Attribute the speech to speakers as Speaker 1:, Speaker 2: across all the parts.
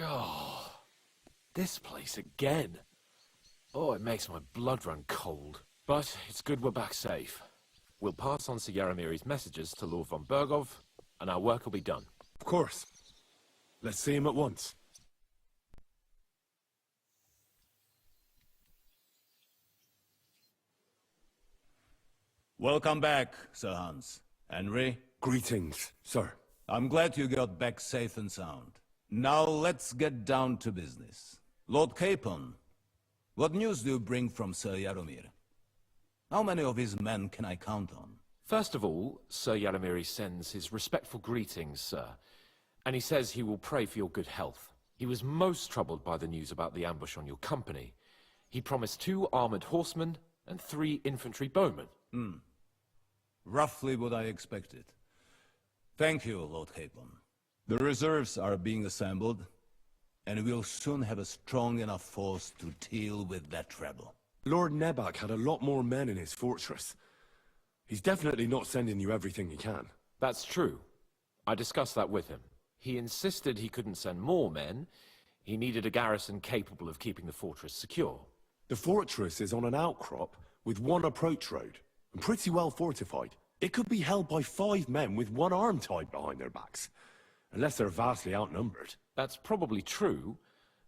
Speaker 1: Oh, this place again. Oh, it makes my blood run cold. But it's good we're back safe. We'll pass on Sir Yaromir's messages to Lord von Bergov, and our work will be done.
Speaker 2: Of course. Let's see him at once.
Speaker 3: Welcome back, Sir Hans. Henry,
Speaker 2: Greetings, sir.
Speaker 3: I'm glad you got back safe and sound. Now let's get down to business. Lord Capon, what news do you bring from Sir Yaromir? How many of his men can I count on?
Speaker 1: First of all, Sir Yaromir sends his respectful greetings, sir. And he says he will pray for your good health. He was most troubled by the news about the ambush on your company. He promised 2 armored horsemen and 3 infantry bowmen.
Speaker 3: Roughly what I expected. Thank you, Lord Capon. The reserves are being assembled, and we'll soon have a strong enough force to deal with that rebel.
Speaker 2: Lord Nebak had a lot more men in his fortress. He's definitely not sending you everything he can.
Speaker 1: That's true. I discussed that with him. He insisted he couldn't send more men. He needed a garrison capable of keeping the fortress secure.
Speaker 2: The fortress is on an outcrop with 1 approach road, and pretty well fortified. It could be held by 5 men with 1 arm tied behind their backs, unless they're vastly outnumbered.
Speaker 1: That's probably true,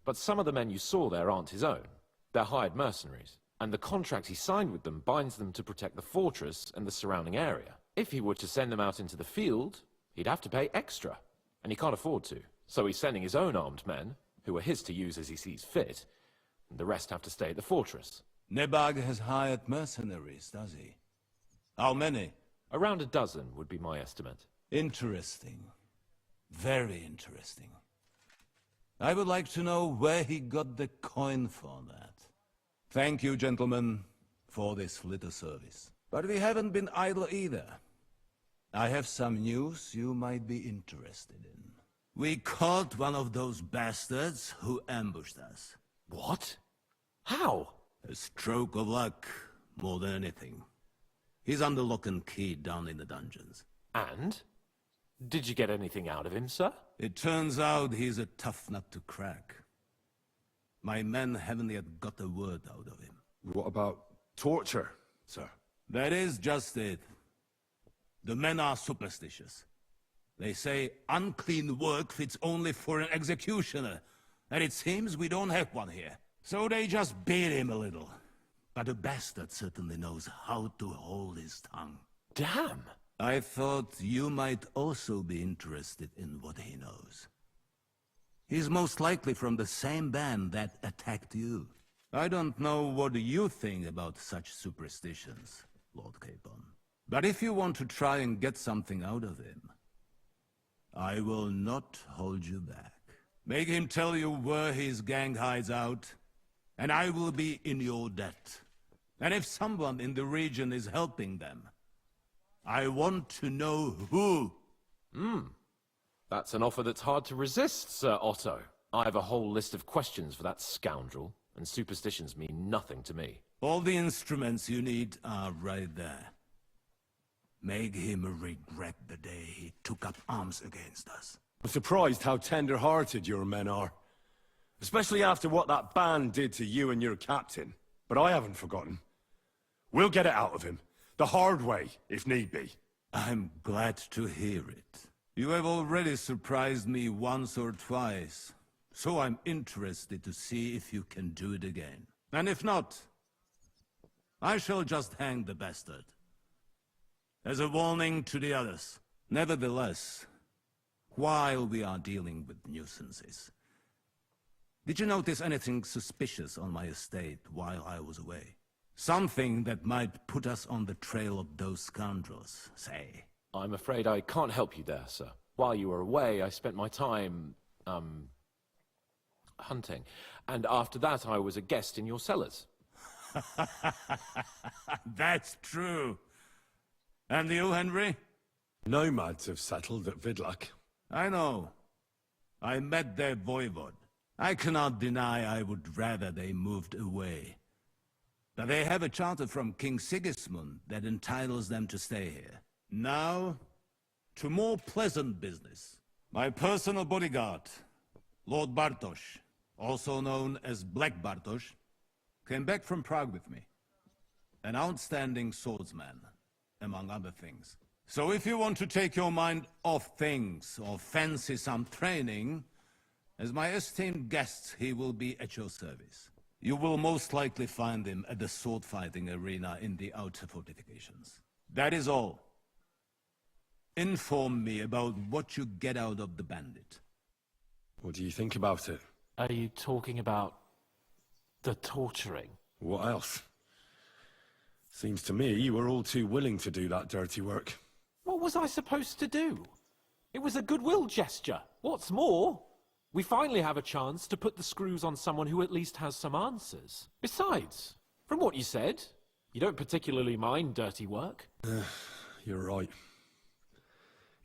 Speaker 1: but some of the men you saw there aren't his own. They're hired mercenaries, and the contract he signed with them binds them to protect the fortress and the surrounding area. If he were to send them out into the field, he'd have to pay extra, and he can't afford to. So he's sending his own armed men, who are his to use as he sees fit, and the rest have to stay at the fortress.
Speaker 3: Nebag has hired mercenaries, does he? How many?
Speaker 1: Around a dozen would be my estimate.
Speaker 3: Interesting. Very interesting. I would like to know where he got the coin for that. Thank you, gentlemen, for this little service. But we haven't been idle either. I have some news you might be interested in. We caught one of those bastards who ambushed us.
Speaker 1: What? How?
Speaker 3: A stroke of luck, more than anything. He's under lock and key down in the dungeons.
Speaker 1: And? Did you get anything out of him, sir?
Speaker 3: It turns out he's a tough nut to crack. My men haven't yet got a word out of him.
Speaker 2: What about torture, sir?
Speaker 3: That is just it. The men are superstitious. They say unclean work fits only for an executioner, and it seems we don't have one here. So they just beat him a little. But the bastard certainly knows how to hold his tongue.
Speaker 1: Damn!
Speaker 3: I thought you might also be interested in what he knows. He's most likely from the same band that attacked you. I don't know what you think about such superstitions, Lord Capon. But if you want to try and get something out of him, I will not hold you back. Make him tell you where his gang hides out, and I will be in your debt. And if someone in the region is helping them, I want to know who.
Speaker 1: That's an offer that's hard to resist, Sir Otto. I have a whole list of questions for that scoundrel, and superstitions mean nothing to me.
Speaker 3: All the instruments you need are right there. Make him regret the day he took up arms against us.
Speaker 2: I'm surprised how tender-hearted your men are. Especially after what that band did to you and your captain. But I haven't forgotten. We'll get it out of him. The hard way, if need be.
Speaker 3: I'm glad to hear it. You have already surprised me once or twice, so I'm interested to see if you can do it again. And if not, I shall just hang the bastard. As a warning to the others. Nevertheless, while we are dealing with nuisances, did you notice anything suspicious on my estate while I was away? Something that might put us on the trail of those scoundrels, say.
Speaker 1: I'm afraid I can't help you there, sir. While you were away, I spent my time, hunting. And after that, I was a guest in your cellars.
Speaker 3: That's true. And you, Henry?
Speaker 2: Nomads have settled at Vidlak.
Speaker 3: I know. I met their voivod. I cannot deny I would rather they moved away. But they have a charter from King Sigismund that entitles them to stay here. Now, to more pleasant business. My personal bodyguard, Lord Bartosz, also known as Black Bartosz, came back from Prague with me. An outstanding swordsman, among other things. So if you want to take your mind off things or fancy some training, as my esteemed guest, he will be at your service. You will most likely find him at the sword-fighting arena in the outer fortifications. That is all. Inform me about what you get out of the bandit.
Speaker 2: What do you think about it?
Speaker 1: Are you talking about the torturing?
Speaker 2: What else? Seems to me you were all too willing to do that dirty work.
Speaker 1: What was I supposed to do? It was a goodwill gesture. What's more, we finally have a chance to put the screws on someone who at least has some answers. Besides, from what you said, you don't particularly mind dirty work.
Speaker 2: You're right.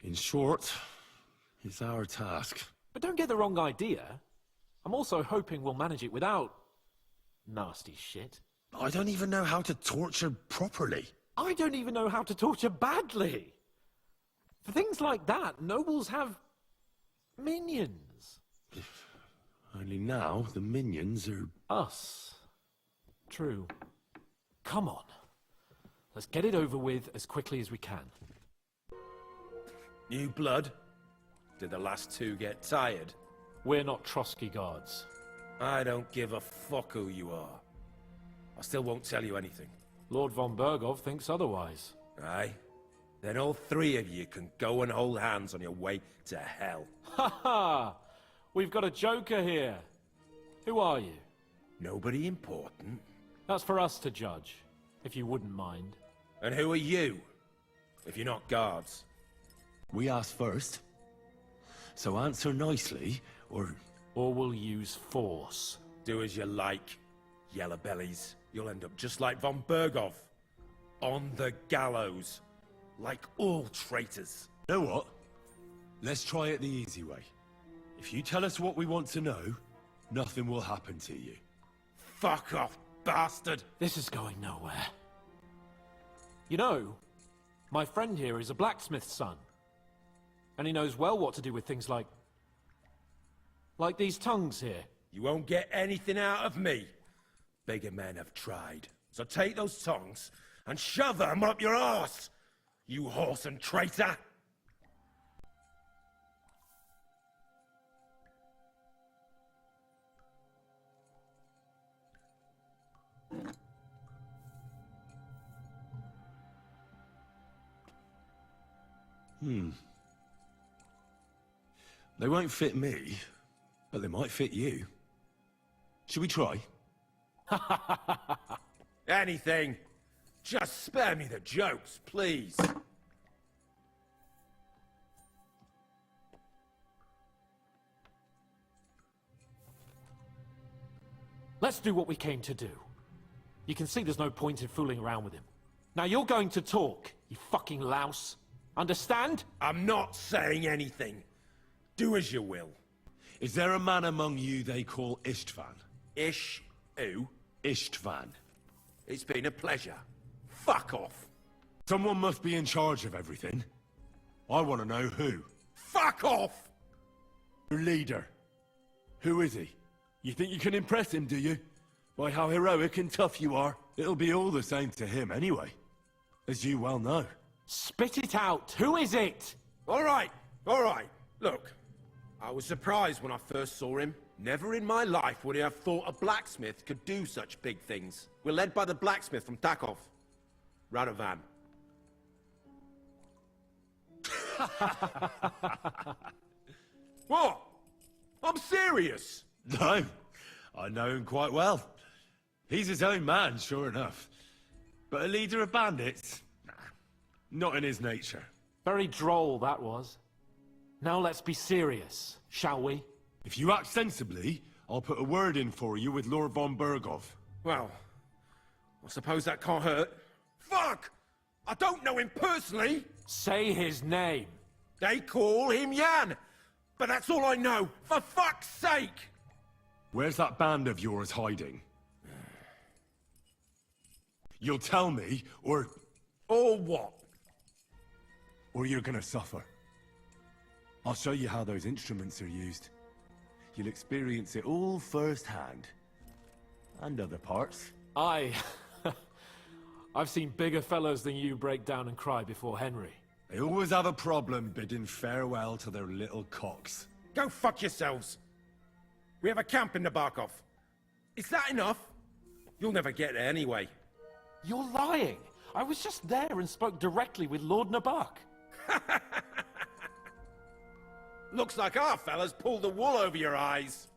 Speaker 2: In short, it's our task.
Speaker 1: But don't get the wrong idea. I'm also hoping we'll manage it without nasty shit.
Speaker 2: I don't even know how to torture properly.
Speaker 1: I don't even know how to torture badly. For things like that, nobles have minions.
Speaker 2: Only now the minions are...
Speaker 1: Us. True. Come on. Let's get it over with as quickly as we can.
Speaker 4: New blood? Did the last two get tired?
Speaker 1: We're not Trotsky guards.
Speaker 4: I don't give a fuck who you are. I still won't tell you anything.
Speaker 1: Lord von Bergov thinks otherwise.
Speaker 4: Aye? Then all three of you can go and hold hands on your way to hell.
Speaker 1: Ha ha! We've got a joker here. Who are you?
Speaker 4: Nobody important.
Speaker 1: That's for us to judge, if you wouldn't mind.
Speaker 4: And who are you? If you're not guards.
Speaker 2: We asked first. So answer nicely, or...
Speaker 1: Or we'll use force.
Speaker 4: Do as you like, yellow bellies. You'll end up just like von Bergov. On the gallows. Like all traitors.
Speaker 2: You know what? Let's try it the easy way. If you tell us what we want to know, nothing will happen to you.
Speaker 4: Fuck off, bastard!
Speaker 1: This is going nowhere. You know, my friend here is a blacksmith's son. And he knows well what to do with things like these tongues here.
Speaker 4: You won't get anything out of me. Bigger men have tried. So take those tongues and shove them up your arse, you horse and traitor!
Speaker 2: They won't fit me, but they might fit you. Should we try?
Speaker 4: Anything. Just spare me the jokes, please.
Speaker 1: Let's do what we came to do. You can see there's no point in fooling around with him. Now you're going to talk, you fucking louse. Understand?
Speaker 4: I'm not saying anything. Do as you will.
Speaker 2: Is there a man among you they call Istvan?
Speaker 4: Ish, who?
Speaker 2: Istvan.
Speaker 4: It's been a pleasure. Fuck off.
Speaker 2: Someone must be in charge of everything. I want to know who.
Speaker 4: Fuck off!
Speaker 2: Your leader. Who is he? You think you can impress him, do you? By how heroic and tough you are. It'll be all the same to him anyway. As you well know.
Speaker 1: Spit it out. Who is it?
Speaker 4: All right. Look, I was surprised when I first saw him. Never in my life would I have thought a blacksmith could do such big things. We're led by the blacksmith from Takov. Radovan. What? I'm serious.
Speaker 2: No, I know him quite well. He's his own man, sure enough. But a leader of bandits? Nah, not in his nature.
Speaker 1: Very droll, that was. Now let's be serious, shall we?
Speaker 2: If you act sensibly, I'll put a word in for you with Lord von Bergov.
Speaker 4: Well, I suppose that can't hurt. Fuck! I don't know him personally.
Speaker 1: Say his name.
Speaker 4: They call him Jan. But that's all I know. For fuck's sake!
Speaker 2: Where's that band of yours hiding? You'll tell me, or
Speaker 4: What?
Speaker 2: you're gonna suffer. I'll show you how those instruments are used. you'll experience it all firsthand. And other parts.
Speaker 5: I've seen bigger fellows than you break down and cry before Henry.
Speaker 2: They always have a problem bidding farewell to their little cocks.
Speaker 4: Go fuck yourselves. We have a camp in the Barkov. Is that enough? You'll never get there anyway.
Speaker 5: You're lying. I was just there and spoke directly with Lord Nabak.
Speaker 4: Looks like our fellas pulled the wool over your eyes.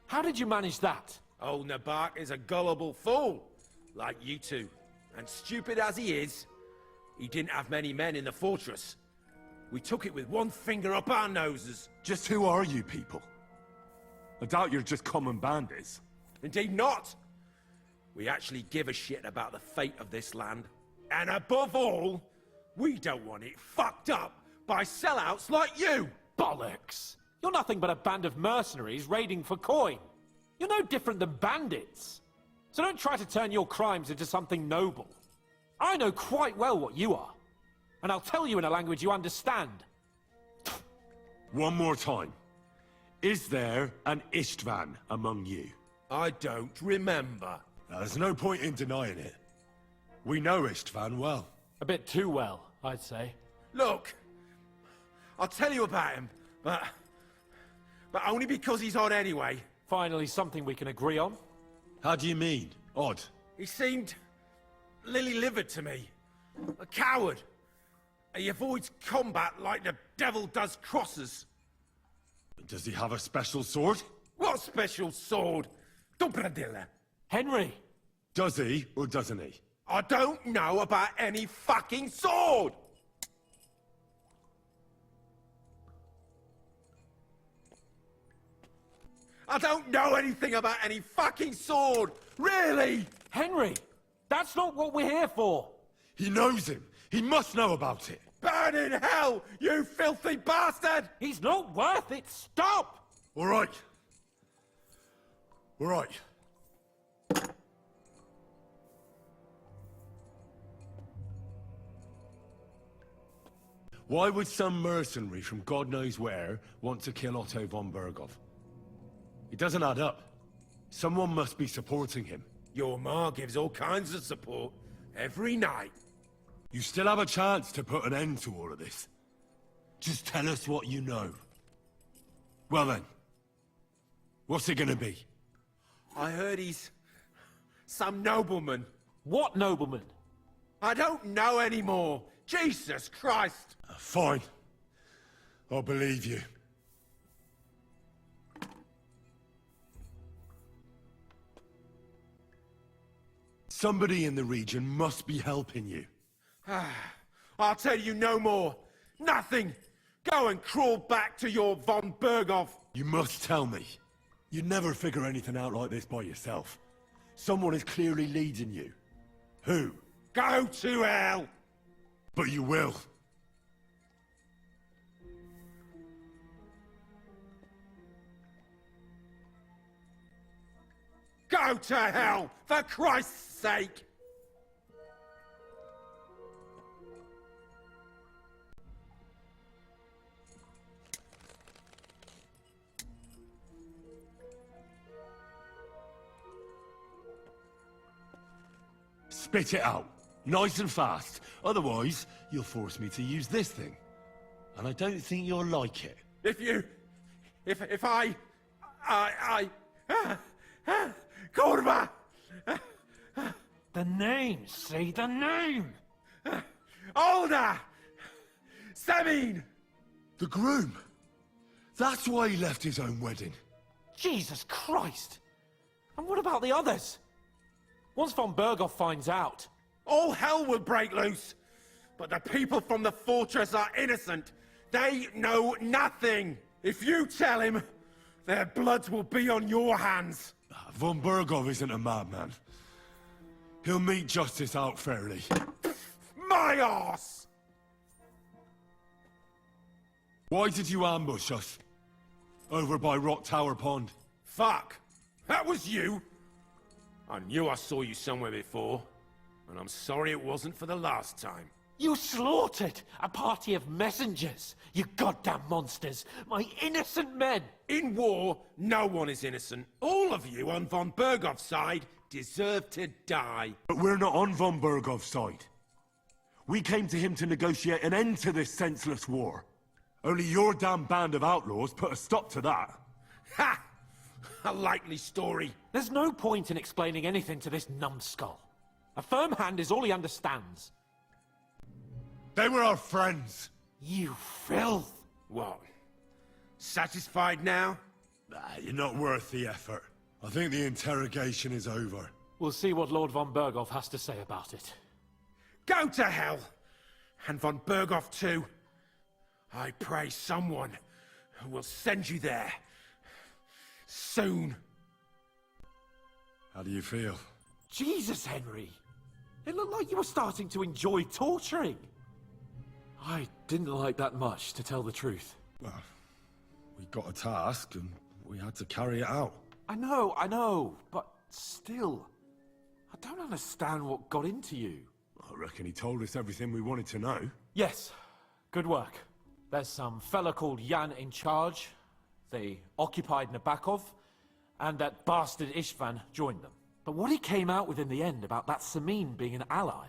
Speaker 5: How did you manage that?
Speaker 4: Old Nabak is a gullible fool, like you two. And stupid as he is, he didn't have many men in the fortress. We took it with one finger up our noses.
Speaker 2: Just who are you people? I doubt you're just common bandits.
Speaker 4: Indeed not. We actually give a shit about the fate of this land. And above all, we don't want it fucked up by sellouts like you!
Speaker 5: Bollocks! You're nothing but a band of mercenaries raiding for coin. You're no different than bandits. So don't try to turn your crimes into something noble. I know quite well what you are. And I'll tell you in a language you understand.
Speaker 2: One more time. Is there an Istvan among you?
Speaker 4: I don't remember.
Speaker 2: Now, there's no point in denying it. We know Istvan well.
Speaker 5: A bit too well, I'd say.
Speaker 4: Look, I'll tell you about him, but only because he's odd anyway.
Speaker 5: Finally, something we can agree on.
Speaker 2: How do you mean? Odd?
Speaker 4: He seemed lily-livered to me. A coward. He avoids combat like the devil does crosses.
Speaker 2: Does he have a special sword?
Speaker 4: What special sword? Dobradilla.
Speaker 5: Henry!
Speaker 2: Does he, or doesn't he?
Speaker 4: I don't know about any fucking sword! I don't know anything about any fucking sword! Really!
Speaker 5: Henry! That's not what we're here for!
Speaker 2: He knows him. He must know about it.
Speaker 4: Burn in hell, you filthy bastard!
Speaker 5: He's not worth it! Stop!
Speaker 2: All right. All right. Why would some mercenary from God knows where want to kill Otto von Berghoff? It doesn't add up. Someone must be supporting him.
Speaker 4: Your ma gives all kinds of support every night.
Speaker 2: You still have a chance to put an end to all of this. Just tell us what you know. Well then, what's it gonna be?
Speaker 4: I heard he's some nobleman.
Speaker 5: What nobleman?
Speaker 4: I don't know anymore. Jesus Christ!
Speaker 2: Fine. I'll believe you. Somebody in the region must be helping you.
Speaker 4: I'll tell you no more. Nothing. Go and crawl back to your von Berghoff.
Speaker 2: You must tell me. You'd never figure anything out like this by yourself. Someone is clearly leading you. Who?
Speaker 4: Go to hell!
Speaker 2: But you will.
Speaker 4: Go to hell, for Christ's sake!
Speaker 2: Spit it out. Nice and fast. Otherwise, you'll force me to use this thing. And I don't think you'll like it.
Speaker 4: If I... Kurva!
Speaker 5: The name, see the name!
Speaker 4: Olda! Semin!
Speaker 2: The groom. That's why he left his own wedding.
Speaker 5: Jesus Christ! And what about the others? Once von Berghoff finds out...
Speaker 4: All hell will break loose! But the people from the fortress are innocent! They know nothing! If you tell him, their blood will be on your hands!
Speaker 2: Von Berghoff isn't a madman. He'll mete justice out fairly.
Speaker 4: My arse!
Speaker 2: Why did you ambush us? Over by Rock Tower Pond.
Speaker 4: Fuck! That was you! I knew I saw you somewhere before, and I'm sorry it wasn't for the last time.
Speaker 5: You slaughtered a party of messengers, you goddamn monsters, my innocent men!
Speaker 4: In war, no one is innocent. All of you on von Bergov's side deserve to die.
Speaker 2: But we're not on von Bergov's side. We came to him to negotiate an end to this senseless war. Only your damn band of outlaws put a stop to that.
Speaker 4: Ha! A likely story.
Speaker 5: There's no point in explaining anything to this numbskull. A firm hand is all he understands.
Speaker 2: They were our friends.
Speaker 5: You filth!
Speaker 4: What? Satisfied now?
Speaker 2: You're not worth the effort. I think the interrogation is over.
Speaker 5: We'll see what Lord von Bergov has to say about it.
Speaker 4: Go to hell! And von Bergov too. I pray someone will send you there. Soon.
Speaker 2: How do you feel?
Speaker 5: Jesus, Henry! It looked like you were starting to enjoy torturing. I didn't like that much, to tell the truth.
Speaker 2: Well, we got a task and we had to carry it out.
Speaker 5: I know, but still, I don't understand what got into you.
Speaker 2: I reckon he told us everything we wanted to know.
Speaker 5: Yes, good work. There's some fella called Jan in charge. They occupied Nabokov, and that bastard Istvan joined them. But what he came out with in the end about that Samin being an ally,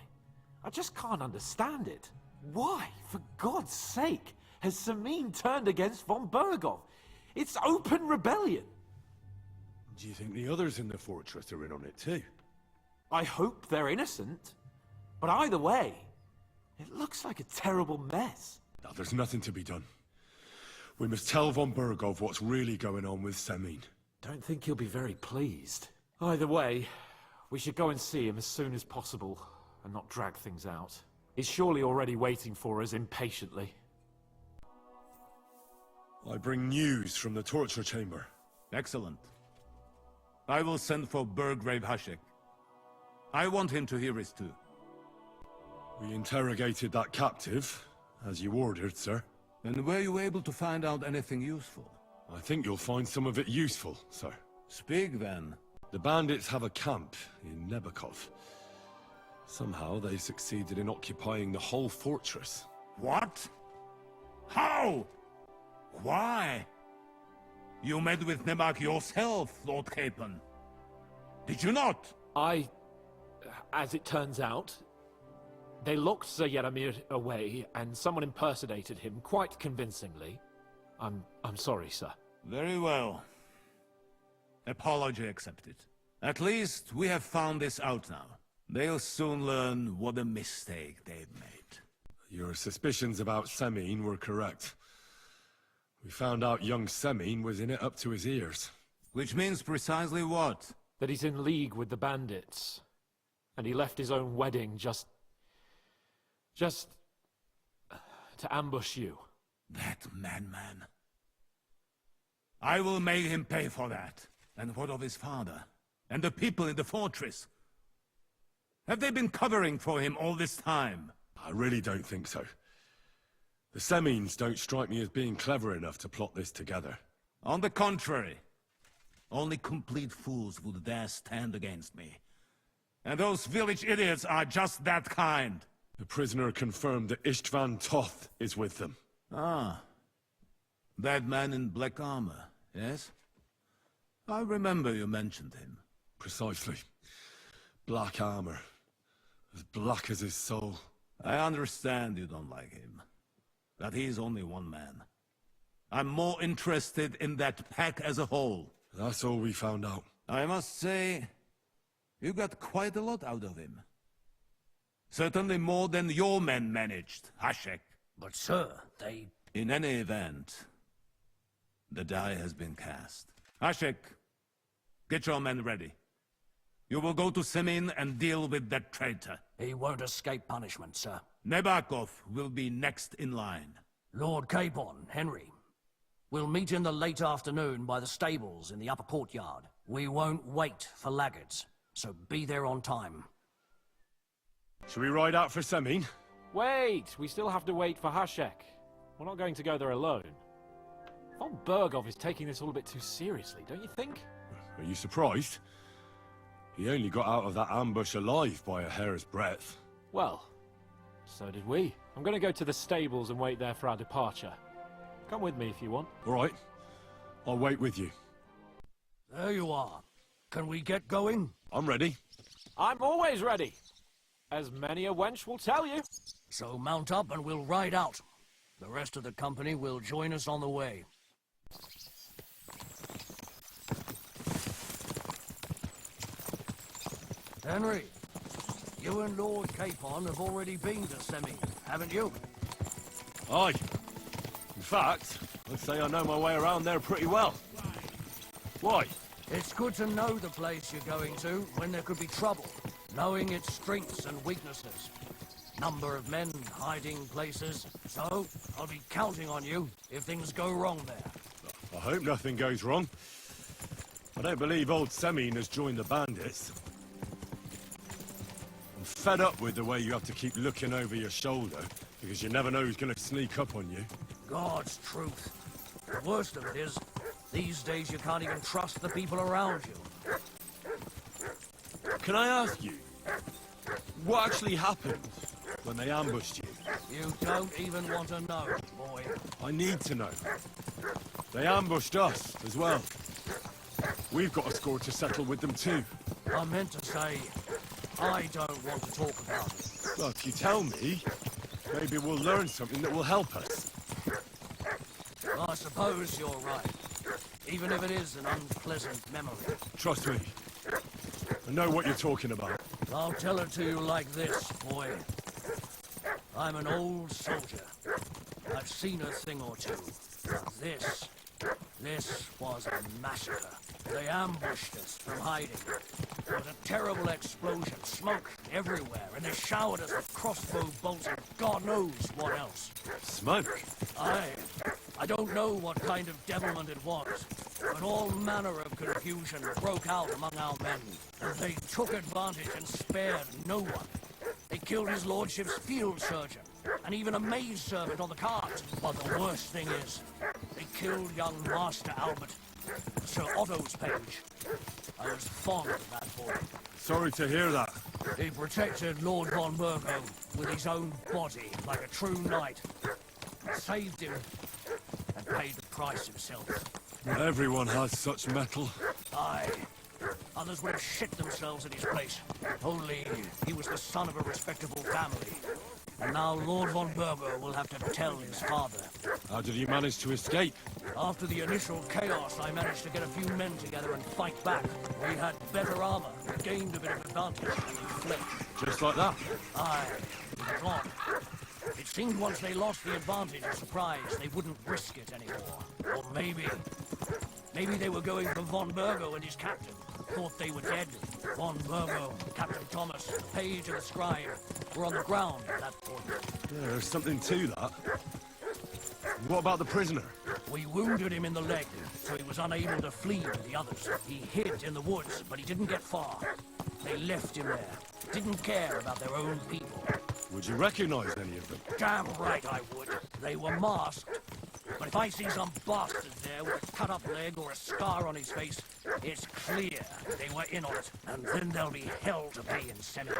Speaker 5: I just can't understand it. Why, for God's sake, has Samin turned against von Bergov? It's open rebellion.
Speaker 2: Do you think the others in the fortress are in on it too?
Speaker 5: I hope they're innocent. But either way, it looks like a terrible mess.
Speaker 2: Now, there's nothing to be done. We must tell von Bergov what's really going on with Samin.
Speaker 5: Don't think he'll be very pleased. Either way, we should go and see him as soon as possible and not drag things out. He's surely already waiting for us impatiently.
Speaker 2: I bring news from the torture chamber.
Speaker 3: Excellent. I will send for Burgrave Hashek. I want him to hear it too.
Speaker 2: We interrogated that captive, as you ordered, sir.
Speaker 3: And were you able to find out anything useful?
Speaker 2: I think you'll find some of it useful, sir.
Speaker 3: Speak then.
Speaker 2: The bandits have a camp in Nabokov. Somehow they succeeded in occupying the whole fortress.
Speaker 3: What? How? Why? You met with Nebak yourself, Lord Capon. Did you not?
Speaker 5: As it turns out, they locked Sir Yaramir away, and someone impersonated him quite convincingly. I'm sorry, sir.
Speaker 3: Very well. Apology accepted. At least we have found this out now. They'll soon learn what a mistake they've made.
Speaker 2: Your suspicions about Samin were correct. We found out young Samin was in it up to his ears.
Speaker 3: Which means precisely what?
Speaker 5: That he's in league with the bandits. And he left his own wedding just to ambush you.
Speaker 3: That madman. I will make him pay for that. And what of his father? And the people in the fortress? Have they been covering for him all this time?
Speaker 2: I really don't think so. The Semines don't strike me as being clever enough to plot this together.
Speaker 3: On the contrary. Only complete fools would dare stand against me. And those village idiots are just that kind.
Speaker 2: The prisoner confirmed that Istvan Toth is with them.
Speaker 3: Ah. That man in black armor, yes? I remember you mentioned him.
Speaker 2: Precisely. Black armor. As black as his soul.
Speaker 3: I understand you don't like him. But he's only one man. I'm more interested in that pack as a whole.
Speaker 2: That's all we found out.
Speaker 3: I must say, you got quite a lot out of him. Certainly more than your men managed, Hashek.
Speaker 6: But sir, they...
Speaker 3: In any event, the die has been cast. Hashek, get your men ready. You will go to Semin and deal with that traitor.
Speaker 6: He won't escape punishment, sir.
Speaker 3: Nebakov will be next in line.
Speaker 6: Lord Capon, Henry. We'll meet in the late afternoon by the stables in the upper courtyard. We won't wait for laggards, so be there on time.
Speaker 2: Shall we ride out for Semin?
Speaker 5: Wait! We still have to wait for Hashek. We're not going to go there alone. Von Bergov is taking this all a bit too seriously, don't you think?
Speaker 2: Are you surprised? He only got out of that ambush alive by a hair's breadth.
Speaker 5: Well, So did we. I'm gonna go to the stables and wait there for our departure. Come with me if you want.
Speaker 2: All right. I'll wait with you.
Speaker 6: There you are. Can we get going?
Speaker 2: I'm ready.
Speaker 5: I'm always ready, as many a wench will tell you.
Speaker 6: So mount up and we'll ride out. The rest of the company will join us on the way. Henry, you and Lord Capon have already been to Semi, haven't you?
Speaker 2: Aye. In fact, I'd say I know my way around there pretty well. Why?
Speaker 6: It's good to know the place you're going to when there could be trouble, knowing its strengths and weaknesses. Number of men, hiding places. So, I'll be counting on you if things go wrong there.
Speaker 2: I hope nothing goes wrong. I don't believe old Semine has joined the bandits. I'm fed up with the way you have to keep looking over your shoulder, because you never know who's going to sneak up on you.
Speaker 6: God's truth. The worst of it is, these days you can't even trust the people around you.
Speaker 2: Can I ask you, what actually happened when they ambushed you?
Speaker 6: You don't even want to know, boy.
Speaker 2: I need to know. They ambushed us as well. We've got a score to settle with them too.
Speaker 6: I meant to say, I don't want to talk about it.
Speaker 2: Well, if you tell me, maybe we'll learn something that will help us.
Speaker 6: I suppose you're right. Even if it is an unpleasant memory.
Speaker 2: Trust me. I know what you're talking about.
Speaker 6: I'll tell it to you like this, boy. I'm an old soldier. I've seen a thing or two. But this was a massacre. They ambushed us from hiding. There was a terrible explosion, smoke everywhere, and they showered us with crossbow bolts and God knows what else.
Speaker 2: Smoke?
Speaker 6: I don't know what kind of devilment it was, but all manner of confusion broke out among our men. And they took advantage and spared no one. They killed his lordship's field surgeon, and even a maidservant on the cart. But the worst thing is, they killed young Master Albert, Sir Otto's page. I was fond of that boy.
Speaker 2: Sorry to hear that.
Speaker 6: He protected Lord von Burgo with his own body like a true knight. Saved him and paid the price himself.
Speaker 2: Not everyone has such metal.
Speaker 6: Aye. Others would have shit themselves at his place. Only he was the son of a respectable family. And now Lord von Burgo will have to tell his father.
Speaker 2: How did you manage to escape?
Speaker 6: After the initial chaos, I managed to get a few men together and fight back. We had better armor, gained a bit of advantage, and we fled.
Speaker 2: Just like that?
Speaker 6: Aye, it was odd. It seemed once they lost the advantage of surprise, they wouldn't risk it anymore. Or maybe they were going for von Burgo and his captain. Thought they were dead. Von Burgo, Captain Thomas, the page and the scribe were on the ground at that point.
Speaker 2: Yeah, there's something to that. What about the prisoner?
Speaker 6: We wounded him in the leg, so he was unable to flee with the others. He hid in the woods, but he didn't get far. They left him there. Didn't care about their own people.
Speaker 2: Would you recognize any of them?
Speaker 6: Damn right I would. They were masked. But if I see some bastard there with a cut-up leg or a scar on his face, it's clear they were in on it. And then there'll be hell to pay in Semine.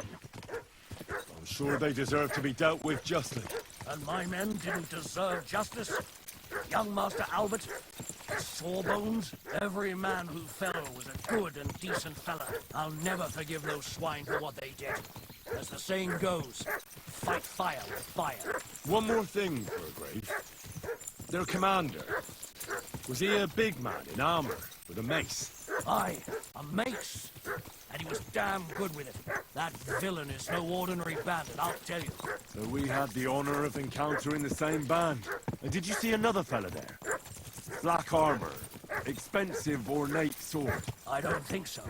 Speaker 2: I'm sure they deserve to be dealt with justly.
Speaker 6: And my men didn't deserve justice? Young Master Albert, Sawbones, every man who fell was a good and decent fella. I'll never forgive those swine for what they did. As the saying goes, fight fire with fire.
Speaker 2: One more thing, Burgrave. Their commander. Was he a big man in armor with a mace?
Speaker 6: Aye, a mace. And he was damn good with it. That villain is no ordinary bandit, I'll tell you.
Speaker 2: So we had the honor of encountering the same band. And did you see another fella there? Black armor, expensive ornate sword.
Speaker 6: I don't think so.